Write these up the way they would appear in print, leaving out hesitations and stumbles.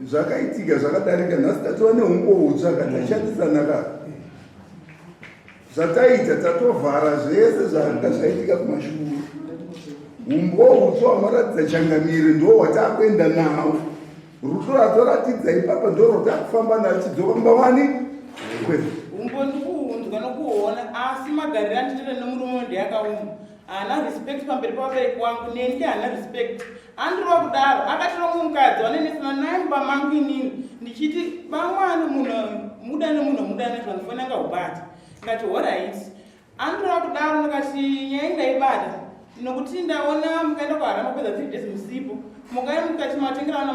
Zvakaitika zvakadarika nhasi tatova nehumbo hutsva katashandisa naka zvataita tatovhara zvese zvanga zvaitika kumashuru. Humbo hutsva hwamaratidza changamire ndo hwatakuenda nawo. Ruto ratoratidza ipapa ndo rwatakufamba naro chidzoka mbawani kwezi. Humbo ndikuhunzwa nokuona asi magariro anditira nomurume ndiyakauma. Ana respect pamberi pavabereki wangu neni hana respect. Andiro kudaro akatira mukadzi vanenesana naye mubamangu inini ndichiti vamwana munhu mudane zvandifanira ngaubata. Ndikati alright. Andiro kudaro ndikati nyaya ndaibata nokuti ndaona mukaenda kuharama kwedza 3 days musipo mukaenda mukati matengerana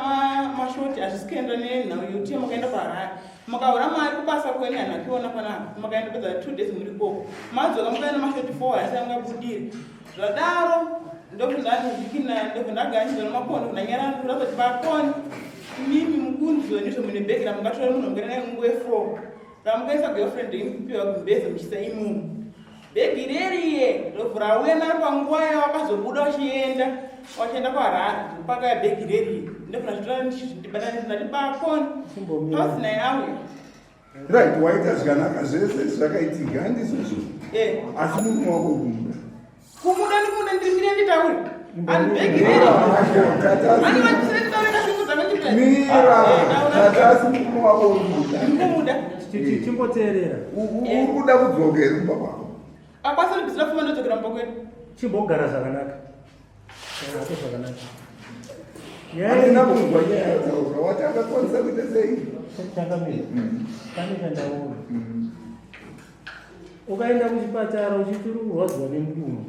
mashoti hazvisikaenda nenhau yokuti mukaenda kuharare mukaura mari kubasa kwenu hanakiona panapa mukaenda kwedza 2 days muri koko madzoka mukaenda mashoti 4 asi angabudiri zvadaro ndobvundaganyizwa nemakono kunanyarandura kuti pakoni mimi mukunzwe ndizvo mune bhegi ramungatora munhu mukaenda munguve 4 ramukaisa girlfriend ikupiwa kumbezi muchisa imumu bhegi reriye robvura uya naro panguva yawakazobuda uchienda kuharare pakaya bhegi reriye ndobvura ndibatanizindati pakoni pasina yawe right waita zvakanaka zvese zvakaitika handizvozvo asi munhu wako kumuda ndirimire nditauri ani bhegi reriye ani vatisire nditaurika zvinhu zvavanditatasi munhu wako ndikumuda chimboteerera uri kuda kudzokera mumba kwako akwasa libhisira fuma ndodzokera mumba kwedu chimbogara zvakanaka zvakanaka handina kunzwa nyaya yataura watanga kwanisa kuita sei chakamira pane chandaona ukaenda kuchipatara uchiti uri kurwadziwa nemudumbu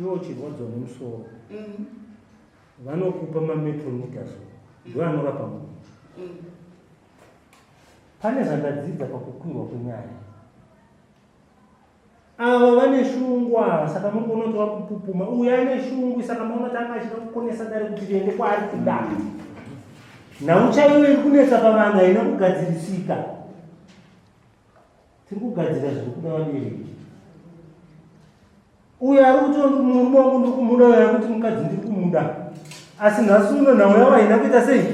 iwo uchirwadziwa nemusoro vanokupa mametronidazol ndo anorapa munhu pane zvandadzidza pakukwirwa kwenyaya ava vane shungwa saka muri kuona kuti vakupupuma uya ane shungu saka maona tanga achida kukonesa dare kuti tiende kwaari kuda nhau chaiyo iri kunetsa pavanhu haina kugadzirisika tiri kugadzira zviri kuda vabereki uyo ari kuti murume wangu ndiri kumuda uya kuti mukadzi ndiri kumuda asi nhasi uno nhau yavo haina kuita sei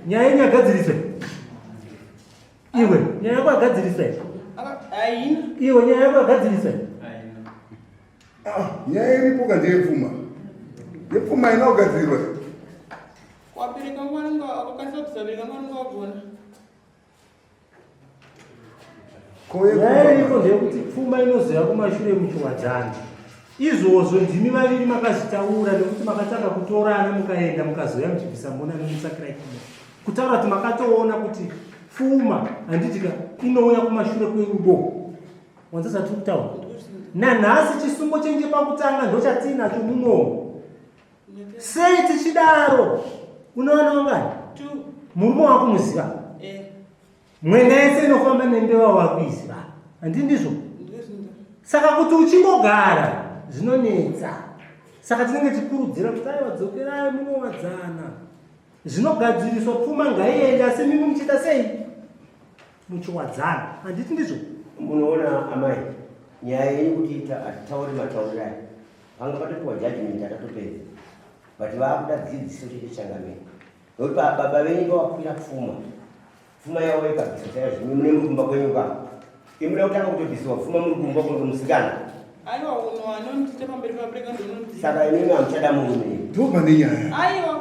nyaya inyagadziriswe iwe nyaya yako agadziriswe iwe nyaya yako agadziriswe nyaya iripo kandiyepfuma yepfuma ina kugadzirirwa wabereka mwana wakakwanisa kuzabereka mwana wagona nyaya iriko ndeyekuti pfuma inoziva kumashure muchiwadzana izvozvo ndimi vaviri makazvitaura nekuti makatanga kutorana mukaenda mukazoya muchibvisa mbona nemusakira ikuma kutaura kuti makatoona kuti pfuma handitika inouya kumashure kwerudo wanzasati kutaura nanhasi chisungo chenje pakutanga ndochatina muno sei tichidaro unoona ungani murume wako muziva mwene yese inofamba nembeva wakuiziva handi ndizvo saka kuti uchingogara zvinonetsa saka tinenge tikurudzira kuti ai vadzokerai munowadzana zvinogadziriswa pfuma ngaiende asi mimi muchiita sei muchiwadzana handiti ndizvo munoona amai nyaya yenyu kuti atitaure matauriro aya panga patopiwa judgment atatopedza but vaakuda dzidziso chete changamira nokuti baba venyu vakwira pfuma yavo ikabvisa zvimwe mune murumba kwenyu ka imuda kutanga kutobvisiwa pfuma muri kumba kunge musikana aiwa uno anondite pamberi pabreka ndononzi saka inini hamuchada murume ndoma nenyaya aiwa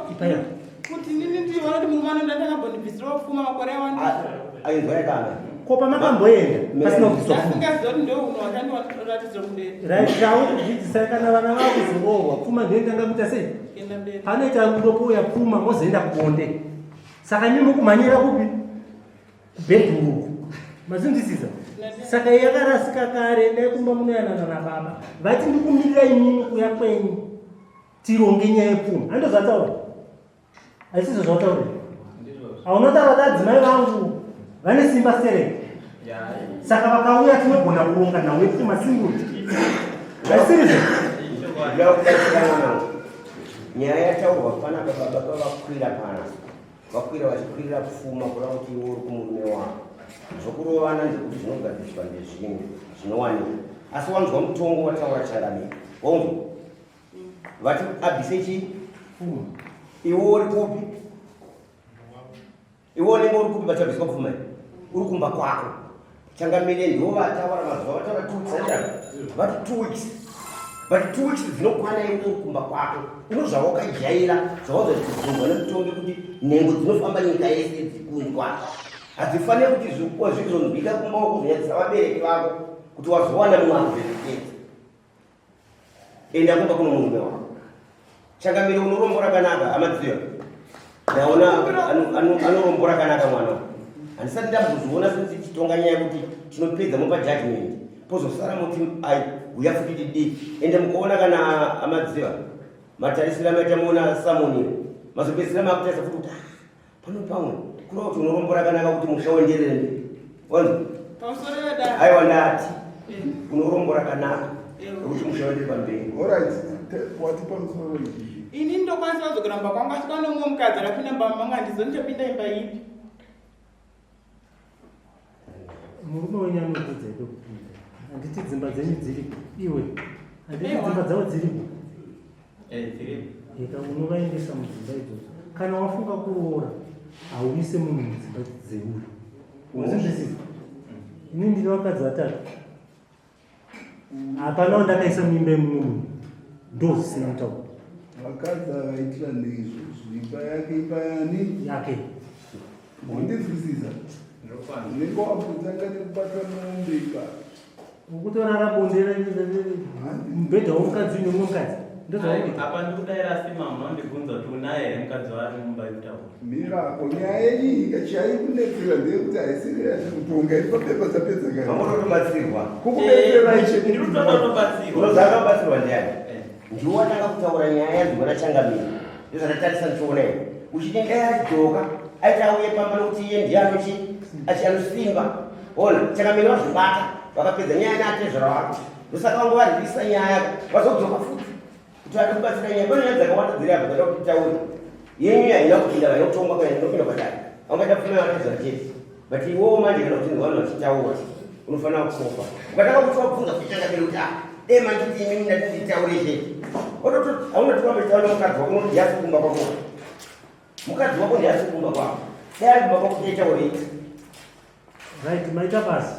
kuti nini ndiona kuti murume anonda ndakambondibvisirawo pfuma makore awanda ainzwa yakanga kopa makamboenda pasina kubviswa pfuma asingaziva kuti ndo uno wakandiratidza kumberi raitawo kudzidzisa kana vana vavo kuzorohwa pfuma ndoitanga kuita sei panoita kutopouya pfuma mozoenda kubonde saka nimi kumhanyira kupi kubhedhuruku mazindisiza saka yakarasika kare dai kumba munoyanana nababa vati ndikumirira imimi kuya kwenyu tironge nyaya yepfuma hando zvataura haisizvo zvataura haunotaura kuti adzimai vangu vane simba sereke saka vakauya tinogona kuronga nawo wepfuma singuti haisirizvo nyaya yataurwa panapa baba pavakwira pana vakwira vachikwirira pfuma kuda kuti iwe uri kumurume wavo zvokurovana ndekuti zvinogadziswa ndezvimwe zvinowanika asi wanzwa mutongo wataura changamira waunzwa vati abvise chii iwe uri kupi iwe unenge uri kupi vati abviswa pfuma uri kumba kwako changamire ndo vataura mazuva vataura 2 weeks vati 2 weeks but 2 weeks dzinokwana iwe uri kumba kwako unozvawakajaira zvawazazvibvunzwa nemutongi kuti nhengo dzinofamba nyika yese dzikunzwa hadzifaniri kuti zvizonzwika kumba wakuzonyadzisa vabereki vako kuti wazowana mumwe akuzvezvikedza enda kumba kuno murume wako changamire unorombo rakanaka amadziva ndaona anorombo rakanaka mwana handisati ndambozoona setichitonga nyaya kuti tinopedza mupa judgment pozosara muti ai uya futi tidiki ende mukaona kana amadziva matarisiro amaita muona samoniro mazopedzisira makutaisa futi kuti pano pamwe kuda kuti unorombo rakanaka kuti musha uenderere mberi wanzwa aiwa ndati unorombo rakanaka kuti musha uendere pamberi alright wati pamusoro izvi ini ndokwanisa kuzokuramba kwangu asi kana umwe mukadzi akapinda mbamba mangu handizonichapinda imba ipi murume wenyu anokudza ipe kupinda handiti dzimba dzenyu dziripo iwe handiti dzimba dzavo dziripo eka unovaendesa mudzimba idzodzo kana wafunga kuroora hauise munhu mudzimba dzeuyu uzvinzwisisa ini ndiri vakadzi vatatu hapanawo ndakaisa mimba yemumwe munhu ndo zvisina mutauro vakadzi avaitira neizvozvo imba yake imba yani yake wandinzwisisa unenge wabvutanga nekubatwa mombe ipapo ukutorara bondera mubhedha womukadzi uine mumwe mukadzi apa ndikudaira asi mama wandibvunza kuti unaye here mukadzi wari mumba yekutaura mirako nyaya yenyika chaikunetsera ndeyekuti haisiri yazvekutonga iri papepa dzapedza kare vamototobatsirwa kukubetserai chezakabatsirwa ndiani ndiwatanga kutaura nyaya yanzwira changamira ndozvatatarisa ndichiona iyo uchiti ndayadzoka aiti auye pamba nokuti iye ndianochi anosimba ona changamira vazvibata vakapedza nyaya neatezvera wako ndosaka vangu varivisa nyaya vazodzoka futi kuti ati kubatsira nyaya kune nyaya dzakawanda dziri abva dzada kuti tauri yenyu haina kupinda vaina kutongwa kunyanya ndopinda kwadai aungaita pfuma yavatezvera chete but iwewo manje kana kuti vanhu vachitaura unofanira kusofa ukatanga kuti wabvunza kuchangamira kuti dei manje kuti imi ndatiitaure chete haunatiwambetaura mukadzi wako unoti ndiasi kumba kwako mukadzi wako ndiasi kumba kwako dai ari kumba kwako kuitaurei right maita basi